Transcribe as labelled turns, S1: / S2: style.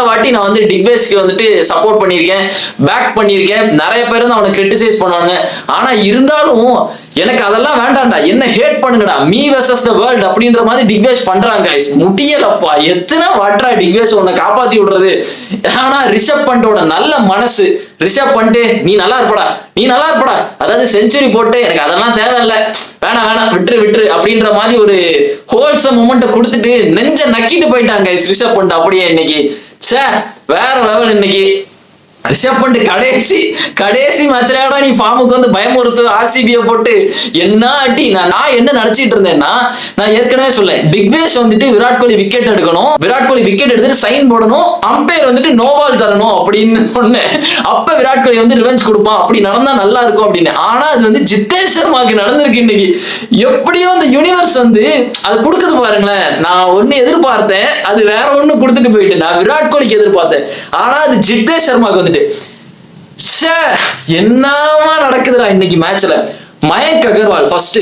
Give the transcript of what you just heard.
S1: வாட்டி நான் வந்து டிக்வேஸ்க்கு வந்துட்டு சப்போர்ட் பண்ணியிருக்கேன், பேக் பண்ணியிருக்கேன். நிறைய பேர் வந்து அவனை கிரிட்டிசைஸ் பண்ணுவாங்க. ஆனா இருந்தாலும் எனக்கு அதெல்லாம் வேண்டாம்டா, என்ன ஹேட் பண்ணுங்கடா, மீ வெர்சஸ் த வேர்ல்ட் அப்படின்ற மாதிரி டிக்வேஸ் பண்றாங்க. முடியலப்பா, எத்தனை வாட்டரா டிக்வேஸ் உன்னை காப்பாத்தி விடுறது. ஆனா ரிஷப் பண்டோட நல்ல மனசு, ரிஷப் பண்ணிட்டு நீ நல்லா இருப்படா, நீ நல்லா இருப்படா, அதாவது செஞ்சுரி போட்டு எனக்கு அதெல்லாம் தேவையில்லை, வேணாம் வேணாம் விட்டுரு விட்டுரு அப்படின்ற மாதிரி ஒரு ஹோல்சம் மூமெண்ட்டை கொடுத்துட்டு நெஞ்ச நக்கிட்டு போயிட்டாங்க ரிஷப் பண்ட். அப்படியே இன்னைக்கு சே வேற லெவல். இன்னைக்கு ரிஷப் பண்ட் கடைசி மேட்ச்ல நீ ஃபார்முக்கு வந்து பயமுறுத்து ஆர்சிபியை போட்டு என்ன அடி. நான் என்ன நினைச்சிட்டு இருந்தேன்னா, நான் ஏற்கனவே சொல்லேன், டிக்வேஷ் வந்துட்டு விராட் கோலி விக்கெட் எடுக்கணும், விராட் கோலி விக்கெட் எடுத்துட்டு சைன் போடணும், அம்பையர் வந்துட்டு நோபால் தரணும் அப்படின்னு சொன்னேன். அப்ப விராட் கோலி வந்து ரிவெஞ்ச் கொடுப்பான், அப்படி நடந்தா நல்லா இருக்கும் அப்படின்னு. ஆனா அது வந்து ஜித்தேஷ் சர்மாக்கு நடந்திருக்கு இன்னைக்கு. எப்படியோ அந்த யூனிவர்ஸ் வந்து அது கொடுக்குது பாருங்களேன். நான் ஒண்ணு எதிர்பார்த்தேன், அது வேற ஒண்ணு கொடுத்துட்டு போயிட்டு நான் விராட் கோலிக்கு எதிர்பார்த்தேன். ஆனா அது ஜித்தேஷ் சர்மாக்கு வந்து என்னமா நடக்குதுடா இன்னைக்கு மேட்ச்ல. மயங்க் அகர்வால் ஃபர்ஸ்ட்